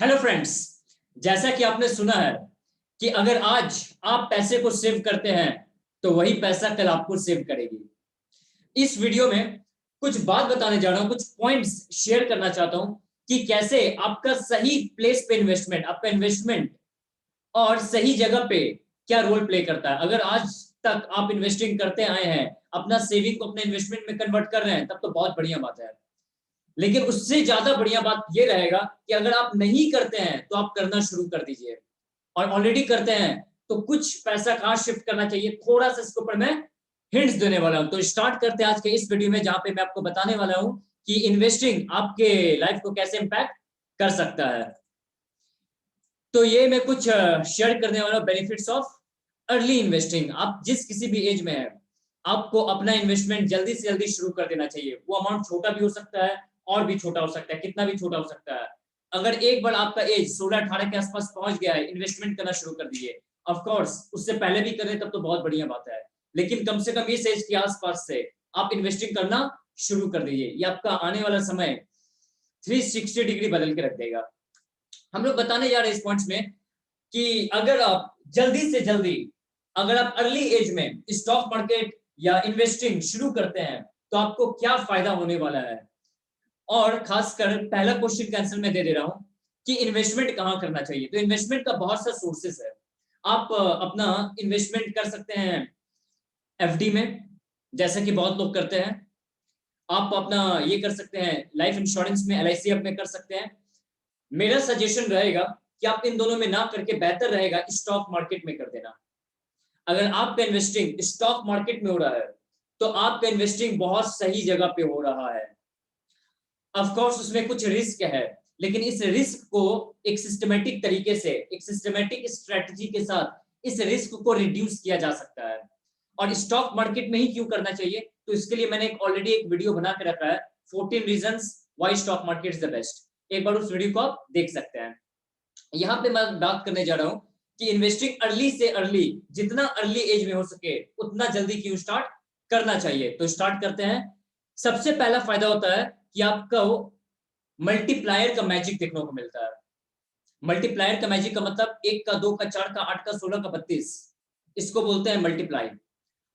Hello friends. जैसा कि आपने सुना है कि अगर आज आप पैसे को सेव करते हैं तो वही पैसा कल आपको सेव करेगी। इस वीडियो में कुछ बात बताने जा रहा हूं, कुछ पॉइंट्स शेयर करना चाहता हूं कि कैसे आपका सही प्लेस पे इन्वेस्टमेंट, आपका इन्वेस्टमेंट और सही जगह पे क्या रोल प्ले करता है। अगर आज तक आप इन्वेस्टिंग करते आए हैं, अपना सेविंग को अपने इन्वेस्टमेंट में कन्वर्ट कर रहे हैं, तब तो बहुत बढ़िया बात है। लेकिन उससे ज्यादा बढ़िया बात यह रहेगा कि अगर आप नहीं करते हैं तो आप करना शुरू कर दीजिए, और ऑलरेडी करते हैं तो कुछ पैसा कहां शिफ्ट करना चाहिए, थोड़ा सा इसके ऊपर मैं हिंट्स देने वाला हूं। तो स्टार्ट करते हैं आज के इस वीडियो में, जहां पे मैं आपको बताने वाला हूं कि इन्वेस्टिंग आपके लाइफ को कैसे इंपैक्ट कर सकता है। तो ये मैं कुछ शेयर करने वाला हूं, बेनिफिट्स ऑफ अर्ली इन्वेस्टिंग। आप जिस किसी भी एज में है, आपको अपना इन्वेस्टमेंट जल्दी से जल्दी शुरू कर देना चाहिए। वो अमाउंट छोटा भी हो सकता है और भी छोटा हो सकता है, कितना भी छोटा हो सकता है। अगर एक बार आपका एज 16-18 के आसपास पहुंच गया है, इन्वेस्टमेंट करना शुरू कर दीजिए। ऑफ कोर्स उससे पहले भी करें तब तो बहुत बढ़िया बात है, लेकिन कम से कम इस एज के आसपास से आप इन्वेस्टिंग करना शुरू कर दीजिए। ये आपका आने वाला समय 360 डिग्री बदल के रख देगा। हम लोग बताने जा रहे हैं इस पॉइंट्स में कि अगर आप जल्दी से जल्दी, अगर आप अर्ली एज में स्टॉक मार्केट या इन्वेस्टिंग शुरू करते हैं तो आपको क्या फायदा होने वाला है। और खासकर पहला क्वेश्चन का आंसर मैं दे दे रहा हूं कि इन्वेस्टमेंट कहां करना चाहिए। तो इन्वेस्टमेंट का बहुत सा सोर्सेस है। आप अपना इन्वेस्टमेंट कर सकते हैं एफडी में, जैसा कि बहुत लोग करते हैं। आप अपना ये कर सकते हैं लाइफ इंश्योरेंस में, एलआईसी में कर सकते हैं। मेरा सजेशन रहेगा कि आप इन दोनों में ना करके बेहतर रहेगा स्टॉक मार्केट में कर देना। अगर आपका इन्वेस्टिंग स्टॉक मार्केट में हो रहा है तो आपका इन्वेस्टिंग बहुत सही जगह पे हो रहा है। ऑफ कोर्स उसमें कुछ रिस्क है, लेकिन इस रिस्क को एक सिस्टमेटिक तरीके से, एक सिस्टमेटिक स्ट्रेटजी के साथ इस रिस्क को रिड्यूस किया जा सकता है। और स्टॉक मार्केट में ही क्यों करना चाहिए, तो इसके लिए मैंने ऑलरेडी एक वीडियो बना के रखा है, 14 reasons why stock market is the best. एक बार उस वीडियो को आप देख सकते हैं। यहाँ पे मैं बात करने जा रहा हूँ कि इन्वेस्टिंग अर्ली से अर्ली, जितना अर्ली एज में हो सके उतना जल्दी क्यों स्टार्ट करना चाहिए। तो स्टार्ट करते हैं। सबसे पहला फायदा होता है कि आपको मल्टीप्लायर का मैजिक देखने को मिलता है। मल्टीप्लायर का मैजिक का मतलब 1 का 2 का 4 का 8 का 16 का 32, इसको बोलते हैं मल्टीप्लाई।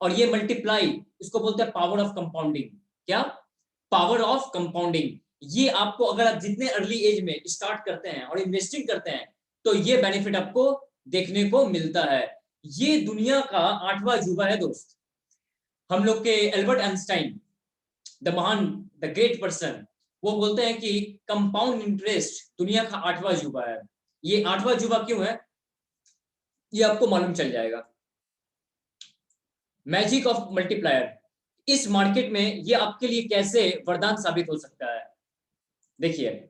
और ये मल्टीप्लाई, इसको बोलते हैं पावर ऑफ कंपाउंडिंग। क्या? Power of compounding. ये आपको, अगर आप जितने अर्ली एज में स्टार्ट करते हैं और इन्वेस्टिंग करते हैं तो ये बेनिफिट आपको देखने को मिलता है। ये दुनिया का 8वां अजूबा है दोस्त। हम लोग के एल्बर्ट आइंस्टाइन, द महान, द ग्रेट पर्सन, वो बोलते हैं कि कंपाउंड इंटरेस्ट दुनिया का 8वां अजूबा है। ये 8वां अजूबा क्यों है ये आपको मालूम चल जाएगा। मैजिक ऑफ मल्टीप्लायर, इस मार्केट में ये आपके लिए कैसे वरदान साबित हो सकता है। देखिए,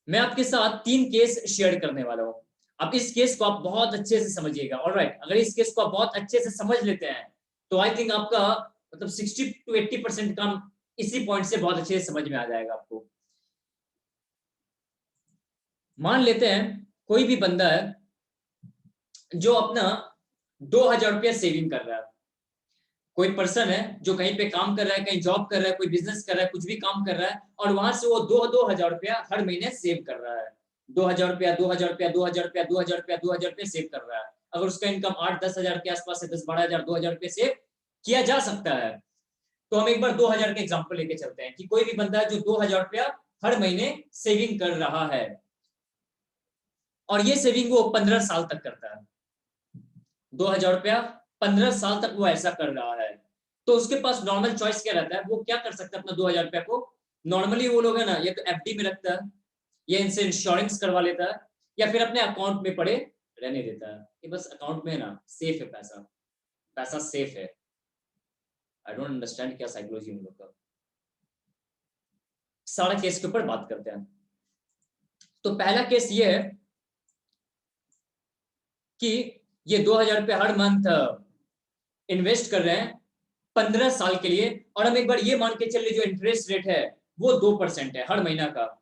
मैं आपके साथ 3 केस शेयर करने वाला हूं। अब इस केस को आप बहुत अच्छे से समझिएगा। ऑलराइट, अगर इस केस को आप बहुत अच्छे से समझ लेते हैं तो आई थिंक आपका मतलब 60 to 80% काम इसी पॉइंट से बहुत अच्छे से समझ में आ जाएगा आपको। मान लेते हैं कोई भी बंदा है जो अपना 2000 रुपया सेविंग कर रहा है। कोई पर्सन है जो कहीं पे काम कर रहा है, कहीं जॉब कर रहा है, कोई बिजनेस कर रहा है, कुछ भी काम कर रहा है, और वहां से वो 2-2000 रुपया हर महीने सेव कर रहा है। 2000 रुपया, 2000 रुपया, 2000 रुपया, 2000 रुपया, 2000 रुपया सेव कर रहा है। अगर उसका इनकम 8-10 हजार के आसपास है, 10-12 हजार, 2000 रुपये सेव किया जा सकता है। तो हम एक बार 2000 के एग्जाम्पल लेके चलते हैं कि कोई भी बंदा है जो 2000 रुपया हर महीने सेविंग कर रहा है, और ये सेविंग वो 15 साल तक करता है। 2000 रुपया 15 साल तक वो ऐसा कर रहा है। तो उसके पास नॉर्मल चॉइस क्या रहता है, वो क्या कर सकता है अपना 2000 रुपया को। नॉर्मली वो लोग है ना, या तो एफडी में रखता है, या इनसे इंश्योरेंस करवा लेता है, या फिर अपने अकाउंट में पड़े रहने देता है कि बस अकाउंट में है ना, सेफ है पैसा, पैसा सेफ है। आई डोंट अंडरस्टैंड क्या साइकोलॉजी उन लोग का। सारा केस के ऊपर बात करते हैं। तो पहला केस ये है कि ये 2000 रुपये हर मंथ इन्वेस्ट कर रहे हैं 15 साल के लिए, और हम एक बार ये मान के चलिए जो इंटरेस्ट रेट है वो 2% है हर महीना का।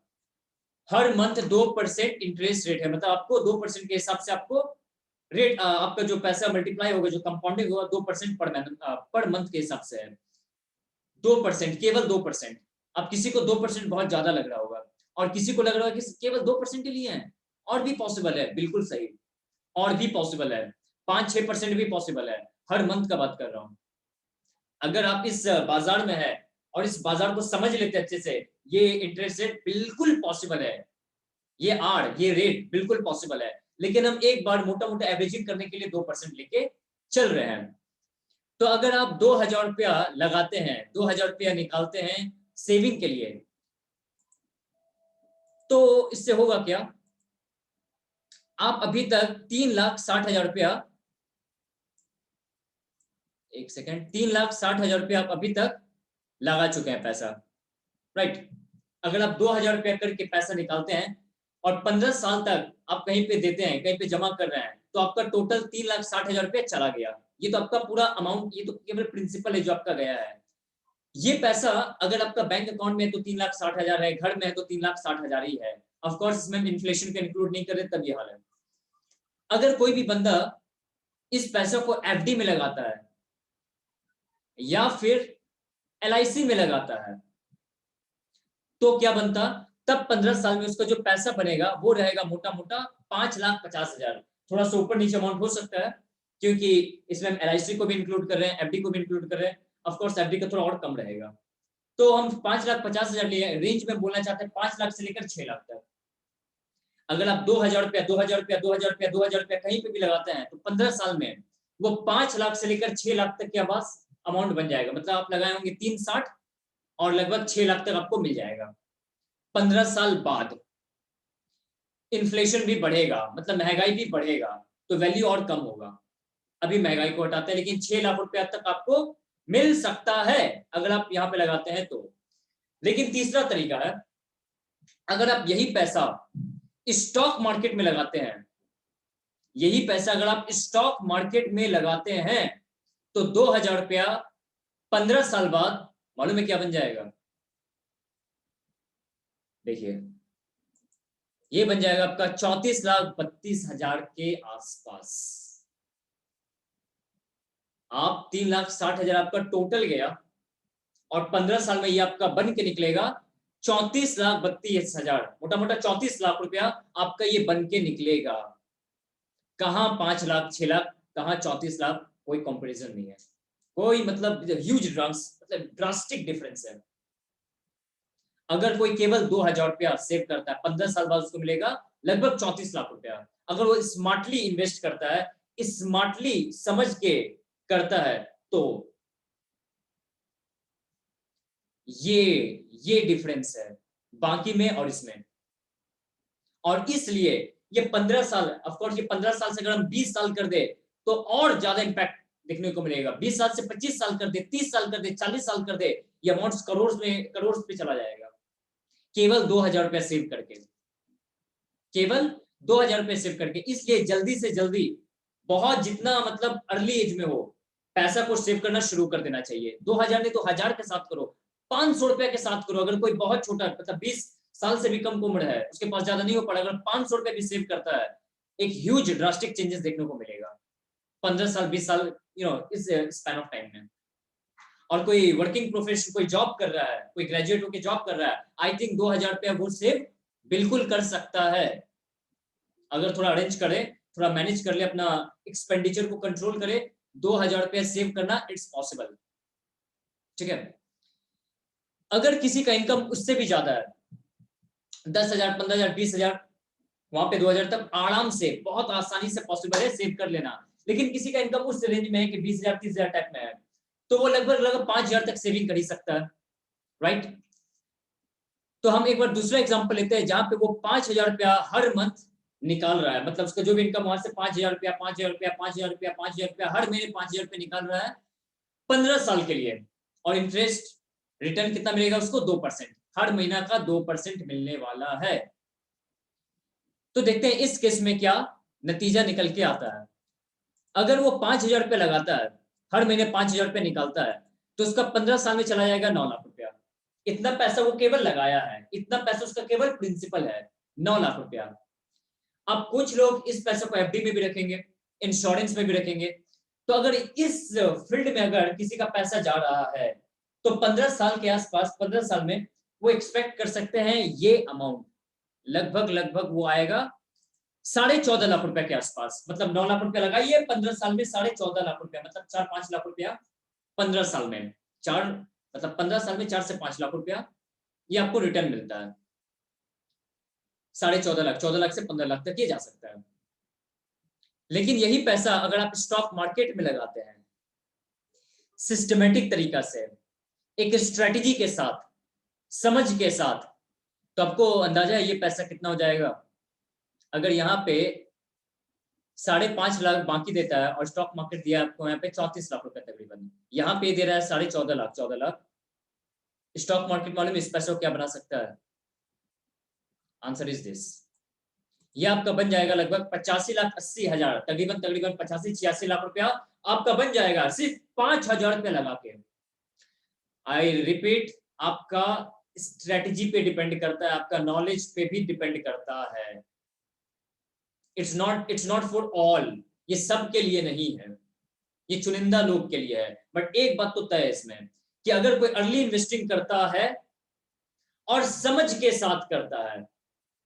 हर मंथ 2% इंटरेस्ट रेट है, मतलब आपको 2% के हिसाब से आपको रेट, आपका जो पैसा मल्टीप्लाई होगा, जो कंपाउंडिंग होगा 2% पर मंथ के हिसाब से है। 2%, केवल 2%। अब किसी को 2% बहुत ज्यादा लग रहा होगा, और किसी को लग रहा होगा कि केवल 2% ही लिए हैं, और भी पॉसिबल है, बिल्कुल सही, और भी पॉसिबल है, 5-6% भी पॉसिबल है, हर मंथ का बात कर रहा हूं। अगर आप इस बाजार में है और इस बाजार को समझ लेते अच्छे से, ये इंटरेस्ट रेट बिल्कुल पॉसिबल है, ये आर, ये रेट बिल्कुल पॉसिबल है, लेकिन हम एक बार मोटा मोटा एवरेजिंग करने के लिए 2% लेके चल रहे हैं। तो अगर आप 2000 रुपया लगाते हैं, 2000 रुपया निकालते हैं सेविंग के लिए, तो इससे होगा क्या, आप अभी तक 3,60,000 रुपया, एक सेकेंड, 3,60,000 रुपया आप अभी तक लगा चुके हैं पैसा, राइट। अगर आप 2000 रुपया करके पैसा निकालते हैं और 15 साल तक आप कहीं पे देते हैं, कहीं पे जमा कर रहे हैं, तो आपका टोटल 3,60,000 रुपया चला गया। ये तो आपका पूरा अमाउंट, ये तो केवल प्रिंसिपल है जो आपका गया है। ये पैसा अगर आपका बैंक अकाउंट में है तो 3,60,000 है, घर में है तो 3,60,000 ही है। ऑफ कोर्स इसमें इन्फ्लेशन को इंक्लूड नहीं कर रहे, तब ये हाल है। अगर कोई भी बंदा इस पैसा को एफडी में लगाता है या फिर एलआईसी में लगाता है, तो क्या बनता, तब 15 साल में उसका जो पैसा बनेगा वो रहेगा मोटा मोटा 5,50,000। थोड़ा सा ऊपर नीचे अमाउंट हो सकता है, क्योंकि इसमें हम एलआईसी को भी इंक्लूड कर रहे हैं, एफडी को भी इंक्लूड कर रहे हैं। ऑफ कोर्स एफडी का थोड़ा और कम रहेगा। तो हम 5,50,000 लिए, रेंज में बोलना चाहते हैं 5 लाख से लेकर 6 लाख तक। अगर आप 2,000 रुपया 2,000 रुपया 2,000 रुपया 2,000 रुपया कहीं पे भी लगाते हैं, तो 15 साल में वो 5 लाख से लेकर 6 लाख तक के आवास अमाउंट बन जाएगा। मतलब आप लगाए होंगे 360 और लगभग 6 लाख तक आपको मिल जाएगा। 15 साल बाद इन्फ्लेशन भी बढ़ेगा, मतलब महंगाई भी बढ़ेगा, तो वैल्यू और कम होगा। अभी महंगाई को हटाते हैं, लेकिन 6 लाख रुपया तक आपको मिल सकता है अगर आप यहाँ पे लगाते हैं तो। लेकिन तीसरा तरीका है, अगर आप यही पैसा स्टॉक मार्केट में लगाते हैं, यही पैसा अगर आप स्टॉक मार्केट में लगाते हैं, तो 2,000 रुपया 15 साल बाद मालूम है क्या बन जाएगा? देखिए, ये बन जाएगा आपका 34,32,000 के आसपास। आप 3,60,000 आपका टोटल गया और 15 साल में ये आपका बन के निकलेगा 34,32,000, मोटा मोटा 34 लाख रुपया आपका ये बन के निकलेगा। कहां 5 लाख 6 लाख, कहां 34 लाख, कोई कंपैरिजन नहीं है, कोई मतलब ह्यूज मतलब ड्रास्टिक डिफरेंस है। अगर कोई केवल 2,000 रुपया सेव करता है, 15 साल बाद उसको मिलेगा लगभग 34 लाख रुपया। अगर वो स्मार्टली इन्वेस्ट करता है, स्मार्टली समझ के करता है, तो ये डिफरेंस है बाकी में और इसमें। और इसलिए ये 15 साल, ऑफ कोर्स ये 15 साल से अगर हम 20 साल कर दे तो और ज्यादा इंपैक्ट देखने को मिलेगा। 20 साल से 25 साल कर दे, 30 साल कर दे, 40 साल कर दे, ये अमाउंट करोड़ पे चला जाएगा, केवल 2,000 रुपया सेव करके, केवल 2,000 रुपये सेव करके। इसलिए जल्दी से जल्दी, बहुत जितना मतलब अर्ली एज में हो, पैसा को सेव करना शुरू कर देना चाहिए। 2,000 नहीं तो 1,000 के साथ करो, 500 रुपए के साथ करो। अगर कोई बहुत छोटा, मतलब 20 साल से भी कम उम्र है, उसके पास ज्यादा नहीं हो पड़ा, अगर 500 रुपए भी सेव करता है, एक ह्यूज ड्रास्टिक चेंजेस देखने को मिलेगा 15 साल 20 साल इस स्पैन ऑफ टाइम में। और कोई वर्किंग प्रोफेशन, कोई जॉब कर रहा है, कोई ग्रेजुएट होकर जॉब कर रहा है, आई थिंक 2,000 रुपया वो सेव बिल्कुल कर सकता है, अगर थोड़ा अरेंज करे, थोड़ा मैनेज कर ले, अपना एक्सपेंडिचर को कंट्रोल करे। 2,000 रुपया सेव करना इट्स पॉसिबल, ठीक है। अगर किसी का इनकम उससे भी ज्यादा है, 10,000 15,000 20,000, वहां पे 2,000 तक आराम से, बहुत आसानी से पॉसिबल है सेव कर लेना। लेकिन किसी का इनकम उस रेंज में है कि 20,000 30,000 टाइप में है, तो वो लगभग 5,000 तक सेविंग कर ही सकता है, राइट। तो हम एक बार दूसरा एग्जांपल लेते हैं, जहां पे वो 5,000 रुपया हर मंथ निकाल रहा है, मतलब उसका जो भी इनकम वहां से 5,000 रुपया 5,000 रुपया 5,000 रुपया 5,000 रुपया हर महीने 5,000 रुपया निकाल रहा है 15 साल के लिए। और इंटरेस्ट रिटर्न कितना मिलेगा उसको? 2%, हर महीना का 2% मिलने वाला है। तो देखते हैं इस केस में क्या नतीजा निकल के आता है। अगर वो 5,000 रुपया लगाता है, हर महीने 5,000 रुपया निकालता है, तो उसका 15 साल में चला जाएगा 9 लाख रुपया। इतना पैसा वो केवल लगाया है, इतना पैसा उसका केवल प्रिंसिपल है, 9 लाख रुपया। अब कुछ लोग इस पैसे को एफडी में भी रखेंगे, इंश्योरेंस में भी रखेंगे। तो अगर इस फील्ड में अगर किसी का पैसा जा रहा है, तो 15 साल के आसपास, 15 साल में वो एक्सपेक्ट कर सकते हैं ये अमाउंट लगभग वो आएगा 14.5 लाख रुपए के आसपास, मतलब 9 लाख रुपया लगाइए 15 साल में 14.5 लाख रुपया, मतलब 4-5 लाख रुपया 15 साल में, 4 मतलब 15 साल में 4 से 5 लाख रुपया ये आपको रिटर्न मिलता है। 14.5 लाख, 14 लाख से 15 लाख तक ये जा सकता है। लेकिन यही पैसा अगर आप स्टॉक मार्केट में लगाते हैं सिस्टमेटिक तरीका से, एक स्ट्रेटेजी के साथ, समझ के साथ, तो आपको अंदाजा है ये पैसा कितना हो जाएगा। अगर यहाँ पे 5.5 लाख बाकी देता है और स्टॉक मार्केट दिया आपको यहाँ पे 34 लाख रुपए तकरीबन, यहाँ पे दे रहा है 14.5 लाख, 14 लाख। स्टॉक मार्केट मालूम इस पैसे को क्या बना सकता है? आंसर इज दिस, ये आपका बन जाएगा लगभग 85,80,000, तकरीबन 85-86 लाख रुपया आपका बन जाएगा सिर्फ 5,000 रुपया लगा के। आई रिपीट, आपका स्ट्रेटजी पे डिपेंड करता है, आपका नॉलेज पे भी डिपेंड करता है। इट्स नॉट फॉर ऑल, ये सब के लिए नहीं है, ये चुनिंदा लोग के लिए है। बट एक बात तो तय है इसमें कि अगर कोई अर्ली इन्वेस्टिंग करता है और समझ के साथ करता है,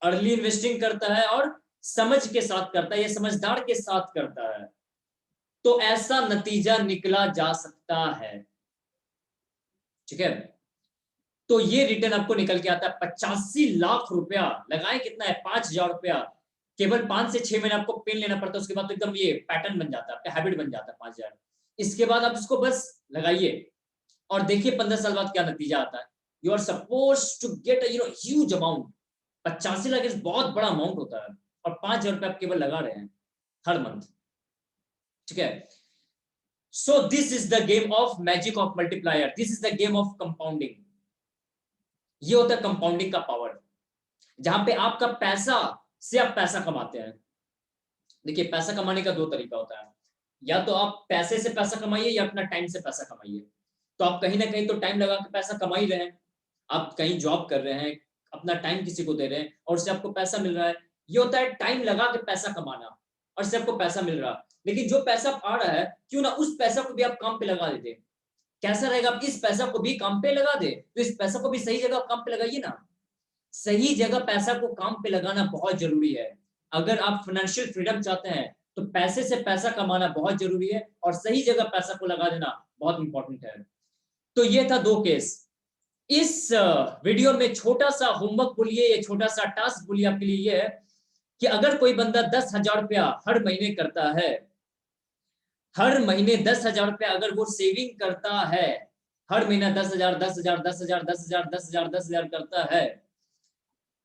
अर्ली इन्वेस्टिंग करता है और समझ के साथ करता है, ये समझदार के साथ करता है, तो ऐसा नतीजा निकला जा सकता है। ठीक है, तो ये रिटर्न आपको निकल के आता है 85 लाख रुपया। लगाए कितना है? 5,000 रुपया। केवल 5 से 6 महीने आपको पेन लेना पड़ता है, उसके बाद तो एकदम ये पैटर्न बन जाता है, आपका हैबिट बन जाता है 5,000। इसके बाद आप इसको बस लगाइए और देखिए 15 साल बाद क्या नतीजा आता है। You are suppose to get huge amount. 85 lakh बहुत बड़ा अमाउंट होता है और 5,000 रुपये आप केवल लगा रहे हैं हर मंथ। ठीक है, so this is the game of magic of multiplier, this is the game of compounding. ये होता है कंपाउंडिंग का पावर, जहां पे आपका पैसा से आप पैसा कमाते हैं। देखिए, पैसा कमाने का 2 तरीका होता है, या तो आप पैसे से पैसा कमाइए या अपना टाइम से पैसा कमाइए। तो आप कहीं ना कहीं तो टाइम लगा के पैसा कमा ही रहे हैं, आप कहीं जॉब कर रहे हैं, अपना टाइम किसी को दे रहे हैं और उससे आपको पैसा मिल रहा है। ये होता है टाइम लगा के पैसा कमाना और उससे आपको पैसा मिल रहा है। लेकिन जो पैसा आ रहा है, क्यों ना उस पैसा को भी आप काम पे लगा देते। कैसा रहेगा? आप इस पैसा को भी काम पे लगा दे, तो इस पैसा को भी सही जगह काम पे लगाइए ना। सही जगह पैसा को काम पे लगाना बहुत जरूरी है। अगर आप फाइनेंशियल फ्रीडम चाहते हैं तो पैसे से पैसा कमाना बहुत जरूरी है और सही जगह पैसा को लगा देना बहुत इंपॉर्टेंट है। तो ये था 2 केस। इस वीडियो में छोटा सा होमवर्क बोलिए, ये छोटा सा टास्क बोलिए आपके लिए ये है कि अगर कोई बंदा 10,000 रुपया हर महीने करता है, हर महीने 10,000 रुपया अगर वो सेविंग करता है, हर महीना 10,000 10,000 10,000 10,000 10,000 10,000 करता है,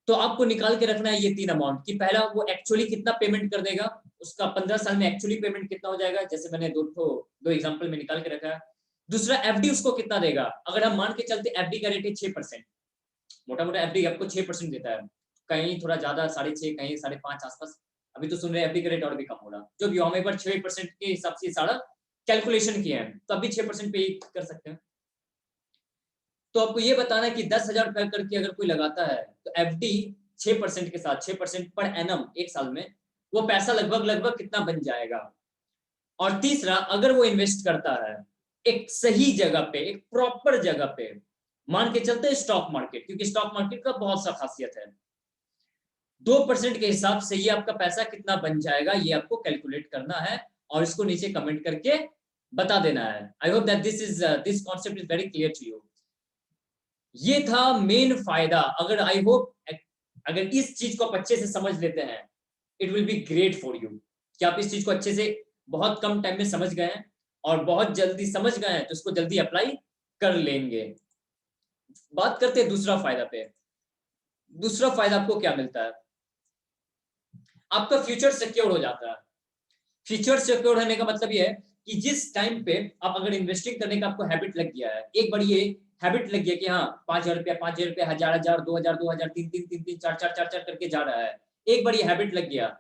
तो आपको निकाल के रखना है ये 3 अमाउंट कि पहला वो एक्चुअली कितना पेमेंट कर देगा, उसका 15 साल में एक्चुअली पेमेंट कितना हो जाएगा, जैसे मैंने दो एग्जांपल में निकाल के रखा है। दूसरा एफडी उसको कितना देगा। अगर हम मान के चलते एफडी का रेट है 6%, मोटा मोटा एफडी आपको 6% देता है, कहीं थोड़ा ज्यादा 6.5 कहीं 5.5 आसपास। अभी तो सुन रहे हैं एफडी का रेट और भी कम हो रहा, जो भी हम एक बार 6% के हिसाब से सारा कैलकुलेशन किया है, तो अभी 6% पे कर सकते हैं। तो आपको ये बताना है कि 10,000 रुपए करके अगर कोई लगाता है तो एफडी 6% के साथ 6% पर एनम एक साल में वो पैसा लगभग कितना बन जाएगा। और तीसरा, अगर वो इन्वेस्ट करता है एक सही जगह पे, एक प्रॉपर जगह पे, मान के चलते हैं स्टॉक मार्केट, क्योंकि स्टॉक मार्केट का बहुत सा खासियत है, 2% के हिसाब से ये आपका पैसा कितना बन जाएगा ये आपको कैलकुलेट करना है और इसको नीचे कमेंट करके बता देना है। I hope that this concept is very clear to you. ये था मेन फायदा। अगर आई होप अगर इस चीज को आप अच्छे से समझ लेते हैं, it will be great for you, कि आप इस चीज को अच्छे से बहुत कम टाइम में समझ गए हैं और बहुत जल्दी समझ गए हैं तो इसको जल्दी अप्लाई कर लेंगे। बात करते हैं दूसरा फायदा पे। दूसरा फायदा आपको क्या मिलता है? आपका फ्यूचर सिक्योर हो जाता है। फ्यूचर सिक्योर होने का मतलब ये है कि जिस टाइम पे आप अगर इन्वेस्टिंग करने का आपको हैबिट लग गया है, एक बार ये हैबिट लग गया कि हाँ 5,000 रुपया 5,000 रुपया 1,000 2,000 2,000 3,000 4,000 करके जा रहा है, एक बार ये हैबिट लग गया।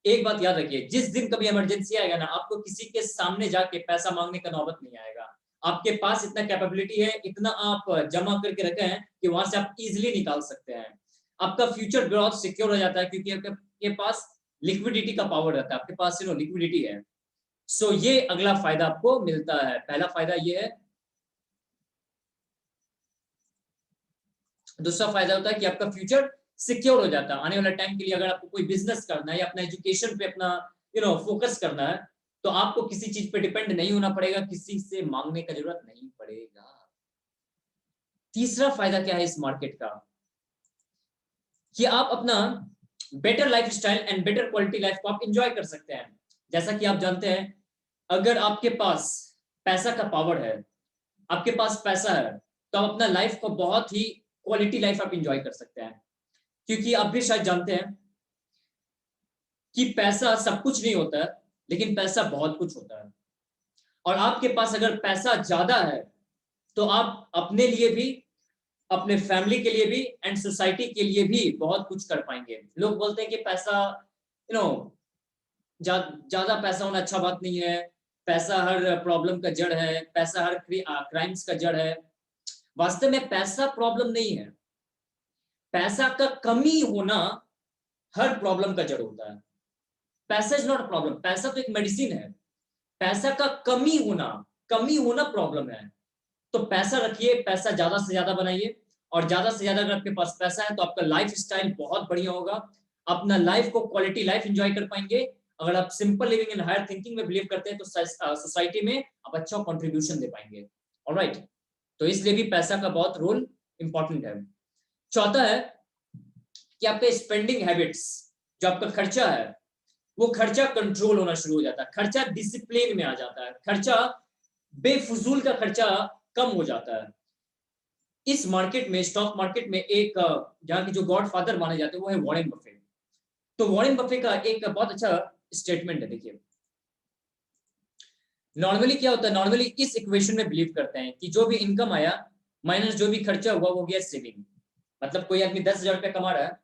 एक बात याद रखिए, जिस दिन कभी इमरजेंसी आएगा ना, आपको किसी के सामने जाके पैसा मांगने का नौबत नहीं आएगा। आपके पास इतना कैपेबिलिटी है, इतना आप जमा करके रखे हैं कि वहां से आप इजिली निकाल सकते हैं। आपका फ्यूचर ग्रोथ सिक्योर हो जाता है क्योंकि आपके पास लिक्विडिटी का पावर रहता है, आपके पास लिक्विडिटी है। सो ये अगला फायदा आपको मिलता है। पहला फायदा ये है। दूसरा फायदा होता है कि आपका फ्यूचर सिक्योर हो जाता है आने वाले टाइम के लिए। अगर आपको कोई बिजनेस करना है या अपना एजुकेशन पे अपना फोकस करना है, तो आपको किसी चीज पे डिपेंड नहीं होना पड़ेगा, किसी से मांगने का जरूरत नहीं पड़ेगा। तीसरा फायदा क्या है इस मार्केट का, कि आप अपना better lifestyle and better quality life को आप एंजॉय कर सकते हैं। जैसा कि आप जानते हैं, अगर आपके पास पैसा का पावर है, आपके पास पैसा है, तो आप अपना लाइफ को बहुत ही क्वालिटी लाइफ आप एंजॉय कर सकते हैं। क्योंकि आप भी शायद जानते हैं कि पैसा सब कुछ नहीं होता है, लेकिन पैसा बहुत कुछ होता है। और आपके पास अगर पैसा ज्यादा है, तो आप अपने लिए भी, अपने फैमिली के लिए भी एंड सोसाइटी के लिए भी बहुत कुछ कर पाएंगे। लोग बोलते हैं कि पैसा ज्यादा पैसा होना अच्छा बात नहीं है, पैसा हर प्रॉब्लम का जड़ है, पैसा हर क्राइम्स का जड़ है। वास्तव में पैसा प्रॉब्लम नहीं है, पैसा का कमी होना हर प्रॉब्लम का जड़ होता है। पैसा इज नॉट प्रॉब्लम, पैसा तो एक मेडिसिन है। पैसा का कमी होना प्रॉब्लम है। तो पैसा रखिए, पैसा ज्यादा से ज्यादा बनाइए, और ज्यादा से ज्यादा अगर आपके पास पैसा है तो आपका लाइफ स्टाइल बहुत बढ़िया होगा। अपना लाइफ को क्वालिटी लाइफ एंजॉय कर पाएंगे। अगर आप simple living and higher thinking में बिलीव करते हैं, तो सोसाइटी में आप अच्छा कंट्रीब्यूशन दे पाएंगे। ऑलराइट, तो इसलिए भी पैसा का बहुत रोल इंपॉर्टेंट है। चौथा है कि आपके स्पेंडिंग हैबिट्स, जो आपका खर्चा है, वो खर्चा कंट्रोल होना शुरू हो जाता है, खर्चा डिसिप्लिन में आ जाता है, खर्चा बेफजूल का खर्चा कम हो जाता है। इस मार्केट में, स्टॉक मार्केट में, एक जहां के जो गॉड फादर माने जाते हैं वो है वॉरेन बफे। तो वॉरेन बफे का एक बहुत अच्छा स्टेटमेंट है, देखिए। नॉर्मली क्या होता है, नॉर्मली इस इक्वेशन में बिलीव करते हैं कि जो भी इनकम आया माइनस जो भी खर्चा हुआ वो गया सेविंग। मतलब कोई आदमी 10,000 रुपया कमा रहा है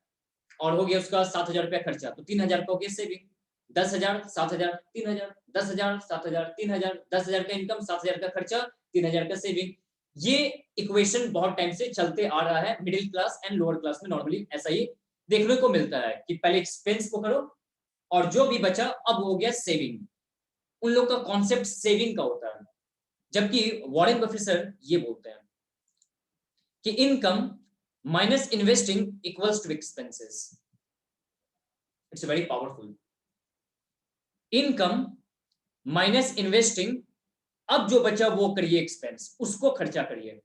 और हो गया उसका 7,000 रुपया खर्चा, तो 3,000 का हो गया सेविंग। 10,000, 7,000, 3,000, 10,000, 7,000, 3,000, 10,000 का इनकम, 7,000 का खर्चा, 3,000 का सेविंग। ये इक्वेशन बहुत टाइम से चलते आ रहा है। Middle class and lower class में नॉर्मली ऐसा ही देखने को मिलता है कि पहले एक्सपेंस को करो और जो भी बचा अब हो गया सेविंग। उन लोग का कॉन्सेप्ट सेविंग का होता है, जबकि वॉरेन बफेट सर ये बोलते हैं कि income minus investing equals to expenses. It's very powerful. Income minus investing, अब जो बचा वो करिए एक्सपेंस, उसको खर्चा करिए।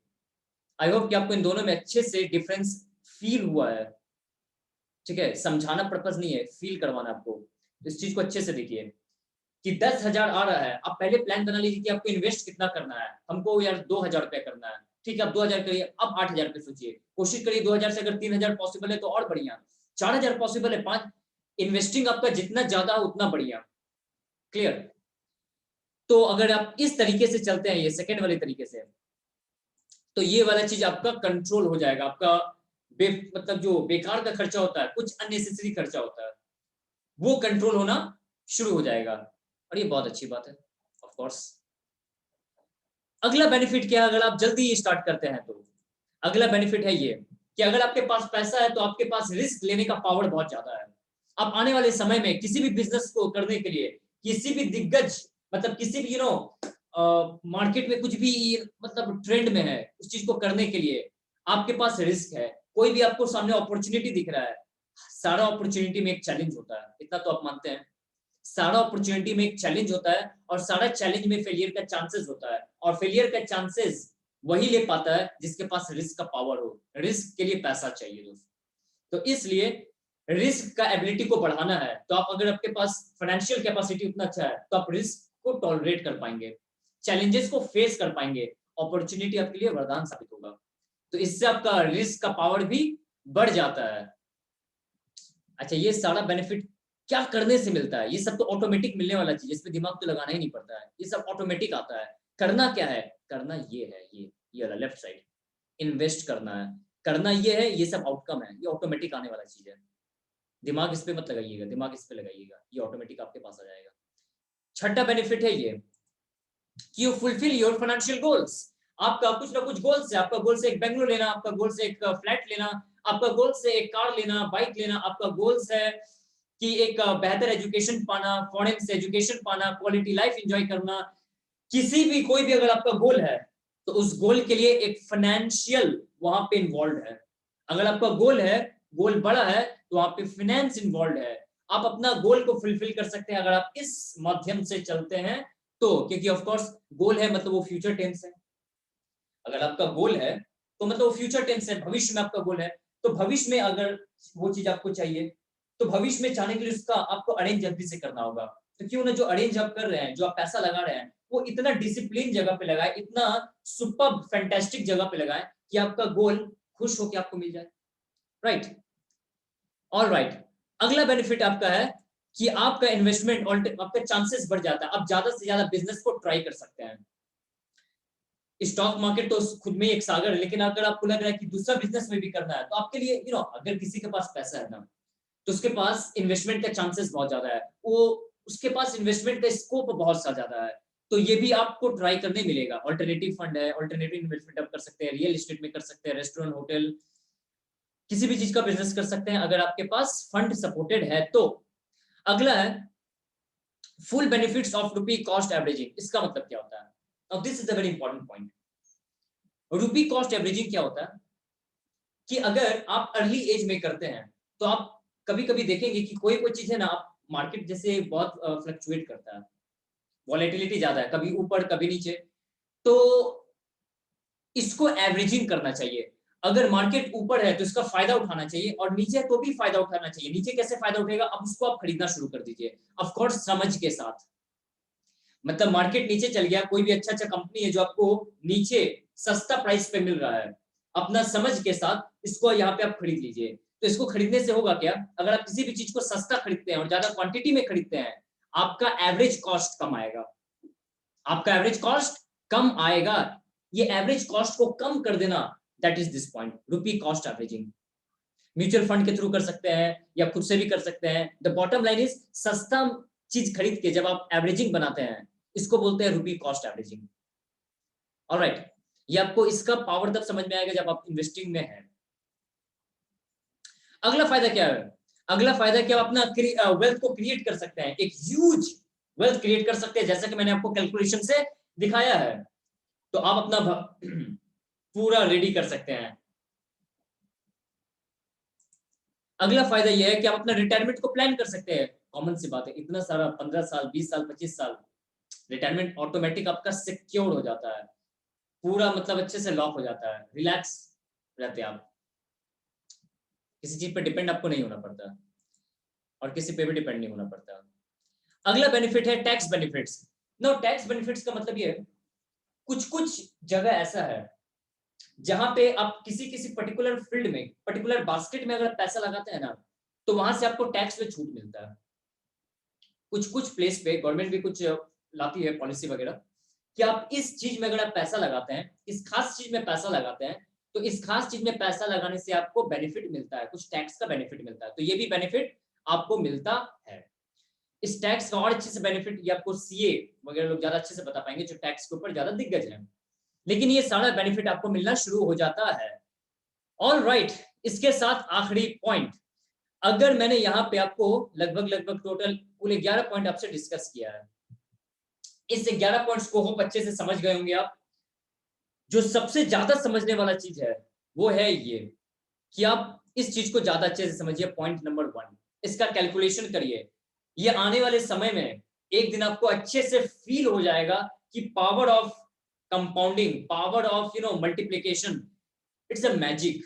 आई होप कि आपको इन दोनों में अच्छे से डिफरेंस फील हुआ है। ठीक है, समझाना पर्पस नहीं है, फील करवाना आपको। इस चीज को अच्छे से देखिए कि 10,000 आ रहा है, आप पहले प्लान बना लीजिए कि आपको इन्वेस्ट कितना करना है। हमको यार 2,000 रुपया करना है, ठीक है, आप 2,000 करिए। अब 8,000 पे सोचिए, कोशिश करिए 2,000 से अगर 3,000 पॉसिबल है तो और बढ़िया, 4,000 पॉसिबल है, 5। इन्वेस्टिंग आपका जितना ज्यादा हो उतना बढ़िया। क्लियर? तो अगर आप इस तरीके से चलते हैं, ये सेकेंड वाले तरीके से, तो ये वाला चीज आपका कंट्रोल हो जाएगा। आपका मतलब जो बेकार का खर्चा होता है, कुछ अननेसेसरी खर्चा होता है, वो कंट्रोल होना शुरू हो जाएगा। और ये बहुत अच्छी बात है, ऑफ कोर्स। अगला बेनिफिट क्या है अगर आप जल्दी स्टार्ट करते हैं तो? अगला बेनिफिट है ये कि अगर आपके पास पैसा है तो आपके पास रिस्क लेने का पावर बहुत ज्यादा है। आप आने वाले समय में किसी भी बिजनेस को करने के लिए, किसी भी दिग्गज, मतलब किसी भी मार्केट में कुछ भी मतलब ट्रेंड में है, उस चीज को करने के लिए आपके पास रिस्क है। कोई भी आपको सामने अपॉर्चुनिटी दिख रहा है, सारा अपॉर्चुनिटी में एक चैलेंज होता है, इतना तो आप मानते हैं। सारा अपॉर्चुनिटी में एक चैलेंज होता है, और सारा चैलेंज में फेलियर का चांसेस होता है, और फेलियर का चांसेस वही ले पाता है जिसके पास रिस्क का पावर हो। रिस्क के लिए पैसा चाहिए दोस्त। तो इसलिए रिस्क का एबिलिटी को बढ़ाना है, तो आप अगर आपके पास फाइनेंशियल कैपेसिटी उतना अच्छा है तो आप रिस्क को टॉलरेट कर पाएंगे, चैलेंजेस को फेस कर पाएंगे, अपॉर्चुनिटी आपके लिए वरदान साबित होगा। तो इससे आपका रिस्क का पावर भी बढ़ जाता है। अच्छा, ये सारा बेनिफिट क्या करने से मिलता है? ये सब तो ऑटोमेटिक मिलने वाला चीज है, इसमें दिमाग तो लगाना ही नहीं पड़ता है, ये सब ऑटोमेटिक आता है। करना क्या है? करना ये है, ये वाला लेफ्ट साइड, इन्वेस्ट करना है। करना ये है, ये सब आउटकम है, ये ऑटोमेटिक आने वाला चीज है। दिमाग इस पे मत लगाइएगा, दिमाग इस पे लगाइएगा, ये ऑटोमेटिक आपके पास आ जाएगा। छठा बेनिफिट है ये कि you fulfil your financial goals. आपका कुछ ना कुछ गोल्स है। आपका गोल्स है एक बेंगलोर लेना, आपका गोल्स है एक फ्लैट लेना, आपका गोल्स है एक कार लेना, बाइक लेना, आपका गोल्स है कि एक बेहतर एजुकेशन पाना, फॉरेन से एजुकेशन पाना, क्वालिटी लाइफ एंजॉय करना। किसी भी, कोई भी अगर आपका गोल है तो उस गोल के लिए एक फाइनेंशियल वहां पे इन्वॉल्व है। अगर आपका गोल है गोल बड़ा है तो वहां पे फाइनेंस इन्वॉल्व है, आप अपना गोल को फुलफिल कर सकते हैं अगर आप इस माध्यम से चलते हैं तो, क्योंकि ऑफ कोर्स गोल है मतलब वो फ्यूचर टेंस है। अगर आपका गोल है तो मतलब वो फ्यूचर टेंस है, भविष्य में आपका गोल है, तो भविष्य में अगर वो चीज आपको चाहिए तो भविष्य में चाहने के लिए उसका आपको अरेंज जल्दी से करना होगा। तो क्यों ना जो अरेंज आप कर रहे हैं, जो आप पैसा लगा रहे हैं, वो इतना डिसिप्लिन जगह पे लगाए, इतना सुपर फैंटास्टिक जगह पे लगाए कि आपका गोल खुश होकर आपको मिल जाए। Right, all right. अगला बेनिफिट आपका है कि आपका इन्वेस्टमेंट और आपका चांसेस बढ़ जाता है, आप ज्यादा से ज्यादा बिजनेस को ट्राई कर सकते हैं। स्टॉक मार्केट तो खुद में एक सागर है, लेकिन अगर आपको लग रहा है कि दूसरा बिजनेस में भी करना है तो आपके लिए अगर किसी के पास पैसा है ना तो उसके पास इन्वेस्टमेंट का चांसेस बहुत ज्यादा है, वो उसके पास इन्वेस्टमेंट का स्कोप बहुत सा ज्यादा है, तो ये भी आपको ट्राई करने मिलेगा। ऑल्टरनेटिव फंड है, ऑल्टरनेटिव इन्वेस्टमेंट आप कर सकते हैं, रियल एस्टेट में कर सकते हैं, रेस्टोरेंट होटल किसी भी चीज का बिजनेस कर सकते हैं अगर आपके पास फंड सपोर्टेड है तो। अगला है full benefits of rupee cost averaging. इसका मतलब क्या होता है? Now this is a very important point. Rupee cost averaging क्या होता है कि अगर आप अर्ली एज में करते हैं तो आप कभी कभी देखेंगे कि कोई कोई चीज है ना, आप मार्केट जैसे बहुत फ्लक्चुएट करता है, वॉलेटिलिटी ज्यादा है, कभी ऊपर कभी नीचे, तो इसको एवरेजिंग करना चाहिए। अगर मार्केट ऊपर है तो इसका फायदा उठाना चाहिए, और नीचे है तो भी फायदा उठाना चाहिए। नीचे कैसे फायदा उठेगा? अब उसको आप खरीदना शुरू कर दीजिए, ऑफ कोर्स समझ के साथ। मतलब मार्केट नीचे चल गया, कोई भी अच्छा अच्छा कंपनी है जो आपको नीचे सस्ता प्राइस पे मिल रहा है, अपना समझ के साथ इसको यहाँ पे आप खरीद लीजिए। तो इसको खरीदने से होगा क्या? अगर आप किसी भी चीज को सस्ता खरीदते हैं और ज्यादा क्वांटिटी में खरीदते हैं, आपका एवरेज कॉस्ट कम आएगा, आपका एवरेज कॉस्ट कम आएगा। ये एवरेज कॉस्ट को कम कर देना, that is this point, rupee cost averaging. Mutual fund के थ्रू कर सकते हैं या खुद से भी कर सकते हैं। द बॉटम लाइन इज सस्ता चीज खरीद के जब आप एवरेजिंग बनाते हैं, इसको बोलते हैं रुपी कॉस्ट एवरेजिंग। ऑलराइट, ये आपको इसका पावर तब समझ में आएगा जब आप इन्वेस्टिंग में हैं। अगला फायदा क्या है? अगला फायदा क्या, आप अपना वेल्थ को क्रिएट कर सकते हैं, एक ह्यूज वेल्थ क्रिएट कर सकते हैं, जैसा कि मैंने आपको कैलकुलेशन से दिखाया है। तो आप अपना पूरा रेडी कर सकते हैं। अगला फायदा यह है कि आप अपना रिटायरमेंट को प्लान कर सकते हैं। कॉमन सी बात है, इतना सारा 15 साल 20 साल 25 साल, रिटायरमेंट ऑटोमेटिक आपका सिक्योर हो जाता है, पूरा मतलब अच्छे से लॉक हो जाता है, रिलैक्स रहते हैं आप, किसी चीज पे डिपेंड आपको नहीं होना पड़ता और किसी पे भी डिपेंड नहीं होना पड़ता। अगला बेनिफिट है tax benefits. No, tax benefits का मतलब ये है, कुछ कुछ जगह ऐसा है जहां पे आप किसी किसी पर्टिकुलर फील्ड में, पर्टिकुलर बास्केट में अगर पैसा लगाते हैं ना, तो वहां से आपको टैक्स में छूट मिलता है। कुछ कुछ प्लेस पे गवर्नमेंट भी कुछ लाती है पॉलिसी वगैरह कि आप इस चीज में अगर आप पैसा लगाते हैं, इस खास चीज में पैसा लगाते हैं, तो इस खास चीज में पैसा लगाने से आपको बेनिफिट मिलता है, कुछ टैक्स का बेनिफिट मिलता है, तो ये भी बेनिफिट आपको मिलता है। इस टैक्स का और अच्छे से बेनिफिट ये आपको सीए वगैरह लोग ज्यादा अच्छे से बता पाएंगे, जो टैक्स के ऊपर ज्यादा दिग्गज है, लेकिन ये सारा बेनिफिट आपको मिलना शुरू हो जाता है। ऑल राइट, इसके साथ आखिरी पॉइंट, अगर मैंने यहाँ पे आपको लगभग लगभग टोटल कुल 11 पॉइंट आपसे डिस्कस किया है, इस 11 पॉइंट्स को होप अच्छे से समझ गए होंगे आप। जो सबसे ज्यादा समझने वाला चीज है वो है ये कि आप इस चीज को ज्यादा अच्छे से समझिए। पॉइंट नंबर 1, इसका कैलकुलेशन करिए। ये आने वाले समय में एक दिन आपको अच्छे से फील हो जाएगा कि power of compounding, power of multiplication, it's a magic.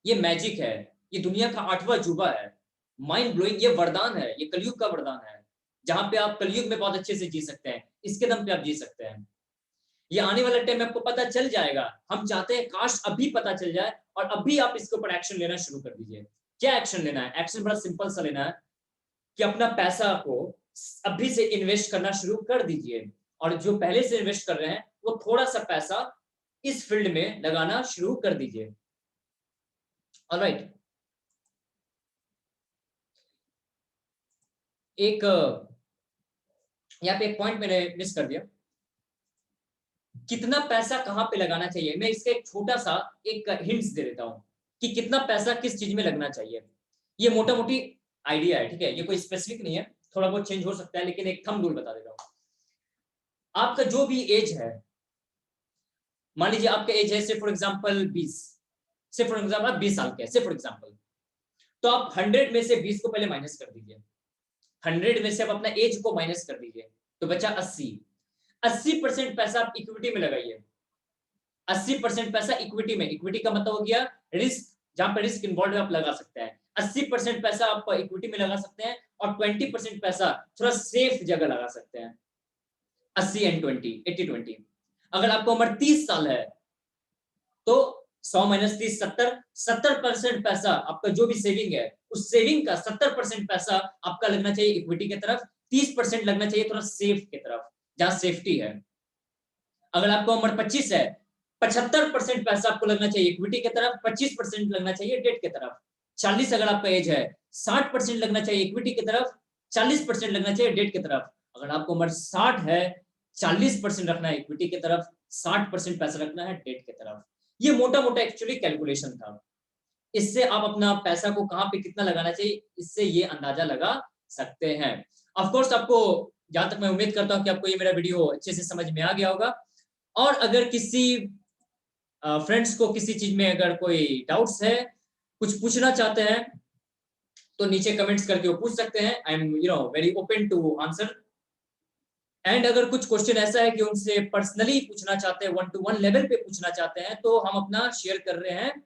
ये मैजिक है, ये दुनिया का 8वां अजूबा है, माइंड ब्लोइंग, ये वरदान है, ये कलयुग का वरदान है, जहां पे आप कलयुग में बहुत अच्छे से जी सकते हैं, इसके दम पे आप जी सकते हैं। ये आने वाले टाइम में आपको पता चल जाएगा, हम चाहते हैं काश अभी पता चल जाए, और अभी आप इसके ऊपर एक्शन लेना शुरू कर दीजिए। क्या एक्शन लेना है? एक्शन बड़ा सिंपल सा लेना है कि अपना पैसा को अभी से इन्वेस्ट करना शुरू कर दीजिए, और जो पहले से इन्वेस्ट कर रहे हैं वो थोड़ा सा पैसा इस फील्ड में लगाना शुरू कर दीजिए। ऑलराइट, एक यहाँ पे एक पॉइंट मैंने मिस कर दिया, कितना पैसा कहां पे लगाना चाहिए। मैं इसका एक छोटा सा एक हिंट्स दे देता हूं कि कितना पैसा किस चीज में लगना चाहिए। ये मोटा मोटी आइडिया है, ठीक है, ये कोई स्पेसिफिक नहीं है, थोड़ा बहुत चेंज हो सकता है, लेकिन एक थंब रूल बता देता हूं। आपका जो भी एज है, मान लीजिए आपका एज है से फॉर एग्जांपल 20, से फॉर एग्जांपल 20 साल के, से फॉर एग्जांपल तो आप 100 में से 20 को पहले माइनस कर दीजिए, 100 में से आप अपना एज को माइनस कर दीजिए, तो बचा 80% पैसा आप इक्विटी में लगाइए। 80% पैसा इक्विटी में, इक्विटी का मतलब हो गया रिस्क, जहां पर रिस्क इन्वॉल्व है आप लगा सकते हैं। 80% पैसा आप इक्विटी में लगा सकते हैं और 20% पैसा थोड़ा सेफ जगह लगा सकते हैं। 80 एंड 20, 80-20। अगर आपको उम्र 30 साल है तो 100 माइनस 30, 70% पैसा आपका जो भी सेविंग है, उस सेविंग का 70% पैसा आपका लगना चाहिए इक्विटी की तरफ, 30% लगना चाहिए थोड़ा सेफ की तरफ, जहां सेफ्टी है। अगर आपका उम्र 25 है, 75% पैसा आपको लगना चाहिए इक्विटी की तरफ, 25% लगना चाहिए डेट की तरफ। 40 अगर आपका एज है, 60% लगना चाहिए इक्विटी की तरफ, 40% लगना चाहिए डेट की तरफ। अगर आपको उम्र 60 है, 40% रखना है इक्विटी की तरफ, 60% पैसा रखना है डेट की तरफ। ये मोटा मोटा एक्चुअली कैलकुलेशन था। इससे आप अपना पैसा को कहां पे कितना लगाना चाहिए, इससे ये अंदाजा लगा सकते हैं। ऑफ कोर्स आपको, जहां तक मैं उम्मीद करता हूं कि आपको ये मेरा वीडियो अच्छे से समझ में आ गया होगा। और अगर किसी फ्रेंड्स को किसी चीज में अगर कोई डाउट्स है, कुछ पूछना चाहते हैं, तो नीचे कमेंट्स करके वो पूछ सकते हैं। I am very open to answer. And अगर कुछ क्वेश्चन ऐसा है कि उनसे पर्सनली पूछना चाहते हैं, 1-to-1 लेवल पे पूछना चाहते हैं, तो हम अपना शेयर कर रहे हैं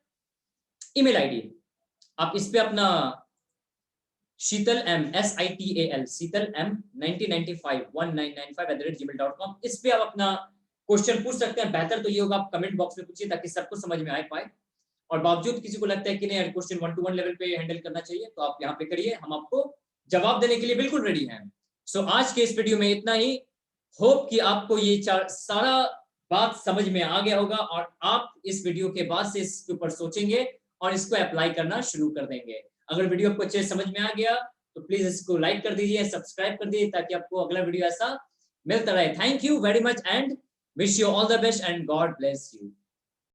ईमेल आईडी। आप इस पे अपना शीतल एम SITAL शीतल M 1995 इस पे आप अपना क्वेश्चन पूछ सकते हैं। बेहतर तो ये होगा आप कमेंट बॉक्स में पूछिए, ताकि सबको समझ में आ पाए। और बावजूद किसी को लगता है कि नहीं क्वेश्चन 1-to-1 लेवल पे हैंडल करना चाहिए, तो आप यहाँ पे करिए, हम आपको जवाब देने के लिए बिल्कुल रेडी हैं। सो आज के इस वीडियो में इतना ही। होप कि आपको ये सारा बात समझ में आ गया होगा और आप इस वीडियो के बाद से इसके ऊपर सोचेंगे और इसको अप्लाई करना शुरू कर देंगे। अगर वीडियो आपको अच्छे समझ में आ गया तो प्लीज इसको लाइक कर दीजिए, सब्सक्राइब कर दीजिए, ताकि आपको अगला वीडियो ऐसा मिलता रहे। Thank you very much and wish you all the best and God bless you.